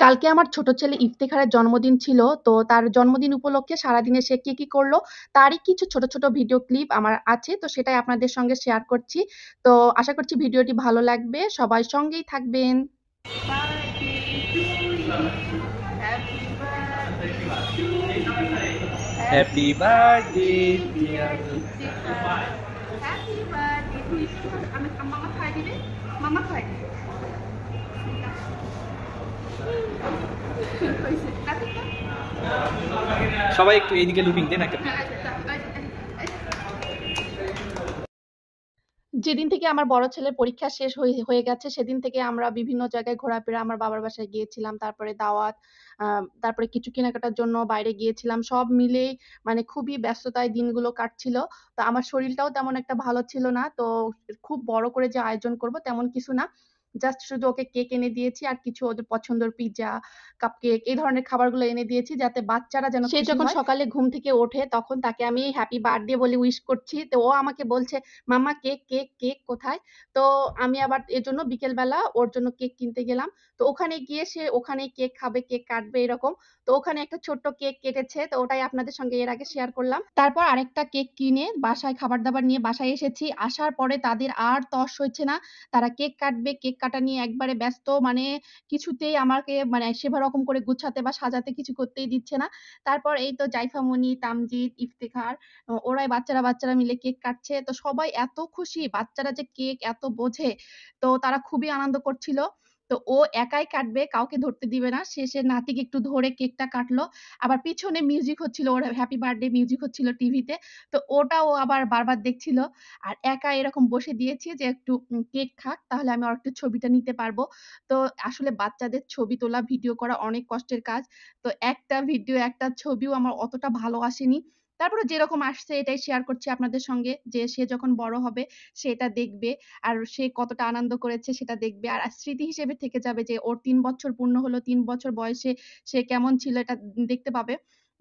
কালকে আমার ছোট ছেলে ইফতেখারের জন্মদিন ছিল। তো তার জন্মদিন উপলক্ষে সারাদিনে সে কি করলো তারই কিছু ছোট ছোট ভিডিও ক্লিপ আমার আছে, তো সেটাই আপনাদের সঙ্গে শেয়ার করছি। তো আশা করছি ভিডিওটি ভালো লাগবে, সবাই সঙ্গেই থাকবেন। হ্যাপি বার্থডে ডিয়ার সবাই একটু এইদিকে লুকিং দেন একটা। যেদিন থেকে আমার বড় ছেলের পরীক্ষা শেষ হয়ে গেছে সেদিন থেকে আমরা বিভিন্ন জায়গায় ঘোরাফেরা, আমার বাবার বাসায় গিয়েছিলাম, তারপরে দাওয়াত, তারপরে কিছু কেনাকাটার জন্য বাইরে গিয়েছিলাম। সব মিলেই মানে খুবই ব্যস্ততায় দিনগুলো কাটছিল। তো আমার শরীরটাও তেমন একটা ভালো ছিল না। তো খুব বড় করে যে আয়োজন করব তেমন কিছু না। জাস্ট শুধু ওকে কেক এনে দিয়েছি আর কিছু ওদের পছন্দের পিজ্জা, কাপকেক এই ধরনের খাবারগুলো এনে দিয়েছি যাতে বাচ্চারা যেন সে যখন সকালে ঘুম থেকে ওঠে তখন তাকে আমি হ্যাপি বার্থডে বলে উইশ করছি। তো ও আমাকে বলছে, মাম্মা কেক কেক কেক কোথায়? তো আমি আবার এজন্য বিকেলবেলা ওর জন্য কেক কিনতে গেলাম। তো ওখানে গিয়ে সে ওখানেই কেক খাবে, কেক কাটবে এরকম। তো ওখানে একটা ছোট্ট কেক কেটেছে। তো ওটাই আপনাদের সঙ্গে এর আগে শেয়ার করলাম। তারপর আরেকটা কেক কিনে বাসায় খাবার-দাবার নিয়ে বাসায় এসেছি। আসার পরে তাদের আর তর সইছে না। তারা কেক কাটবে, কেক কাটা নিয়ে একবারে ব্যস্ত। মানে কিছুতেই আমাকে মানে সেরকম করে গুছাতে বা সাজাতে কিছু করতেই দিচ্ছে না। তারপর এই তো জাইফা মনি, তামজিৎ, ইফতেখার ওরাই বাচ্চারা মিলে কেক কাটছে। তো সবাই এত খুশি, বাচ্চারা যে কেক এত বোঝে। তো তারা খুবই আনন্দ করছিল। তো ও একাই কাটবে, কাউকে ধরতে দিবে না। সে নাতিকে একটু ধরে কেকটা কাটলো। আবার পিছনে মিউজিক হচ্ছিল, ওর হ্যাপি বার্থডে মিউজিক হচ্ছিল টিভিতে। তো ওটাও আবার বারবার দেখছিল। আর একা এরকম বসে দিয়েছি যে একটু কেক খাক, তাহলে আমি ওর একটু ছবিটা নিতে পারবো। তো আসলে বাচ্চাদের ছবি তোলা, ভিডিও করা অনেক কষ্টের কাজ। তো একটা ভিডিও, একটা ছবিও আমার অতটা ভালো আসেনি। তারপরে যেরকম আসছে এটাই শেয়ার করছি আপনাদের সঙ্গে, যে সে যখন বড় হবে সে এটা দেখবে আর সে কতটা আনন্দ করেছে সেটা দেখবে। আর স্মৃতি হিসেবে থেকে যাবে যে ওর ৩ বছর পূর্ণ হলো, ৩ বছর বয়সে সে কেমন ছিল এটা দেখতে পাবে।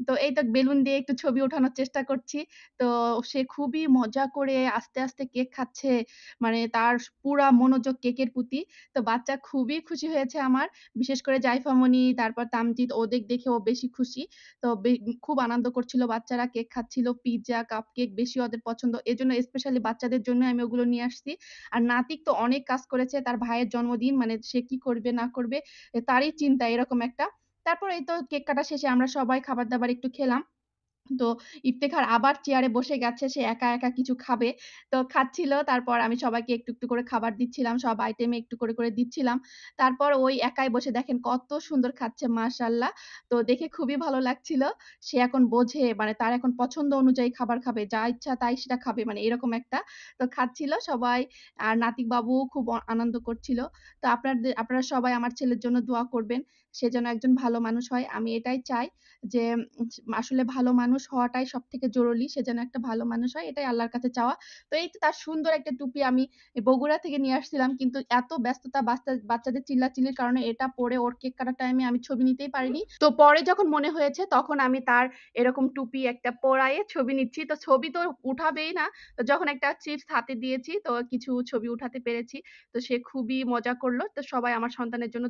তো এই তো বেলুন দিয়ে একটু ছবি ওঠানোর চেষ্টা করছি। তো সে খুবই মজা করে আস্তে কেক খাচ্ছে। মানে তার পুরা মনোযোগ কেকের প্রতি। তো বাচ্চা খুবই খুশি হয়েছে আমার। বিশেষ করে জাইফা মনি, তারপর তামজিৎ, ওদের দেখে ও বেশি খুশি। তো খুব আনন্দ করছিল বাচ্চারা, কেক খাচ্ছিল, পিজ্জা, কাপকেক বেশি ওদের পছন্দ। এজন্য স্পেশালি বাচ্চাদের জন্য আমি ওগুলো নিয়ে আসছি। আর নাতিক তো অনেক কাজ করেছে, তার ভাইয়ের জন্মদিন, মানে সে কি করবে না করবে তারই চিন্তা এরকম একটা। তারপর এই তো কেক কাটা শেষে আমরা সবাই খাবার-দাবার একটু খেলাম। তো ইফতেখার আবার চেয়ারে বসে গেছে, সে একা কিছু খাবে। তো খাচ্ছিল, তারপর আমি সবাইকে একটু করে খাবার দিচ্ছিলাম। সব আইটেমে একটু করে দিচ্ছিলাম। তারপর ওই একাই বসে দেখেন কত সুন্দর খাচ্ছে মাশাআল্লাহ। তো দেখে খুবই ভালো লাগছিল। সে এখন বোঝে, মানে তার এখন পছন্দ অনুযায়ী খাবার খাবে। যা ইচ্ছা তাই সেটা খাবে, মানে এরকম একটা। তো খাচ্ছিল সবাই। আর নাতিক বাবুও খুব আনন্দ করছিল। তো আপনারা সবাই আমার ছেলের জন্য দোয়া করবেন। সে যেন একজন ভালো মানুষ হয়। আমি এটাই চাই যে আসলে ভালো মানুষ হওয়াটাই সবথেকে জরুরি। সে যেন একটা ভালো মানুষ হয়, এটাই আল্লাহর কাছে চাওয়া। তো এই তো তার সুন্দর একটা টুপি আমি বগুড়া থেকে নিয়ে আসছিলাম। কিন্তু এত ব্যস্ততা, বাচ্চাদের চিল্লাচিল্লির কারণে এটা পরে ওর কেক কাটার টাইমে আমি ছবি নিতেই পারিনি। তো পরে যখন মনে হয়েছে তখন আমি তার এরকম টুপি একটা পরায়ে ছবি নিচ্ছি। তো ছবি তো উঠাবেই না। তো যখন একটা চিপস হাতে দিয়েছি তো কিছু ছবি উঠাতে পেরেছি। তো সে খুবই মজা করল। তো সবাই আমার সন্তানের জন্য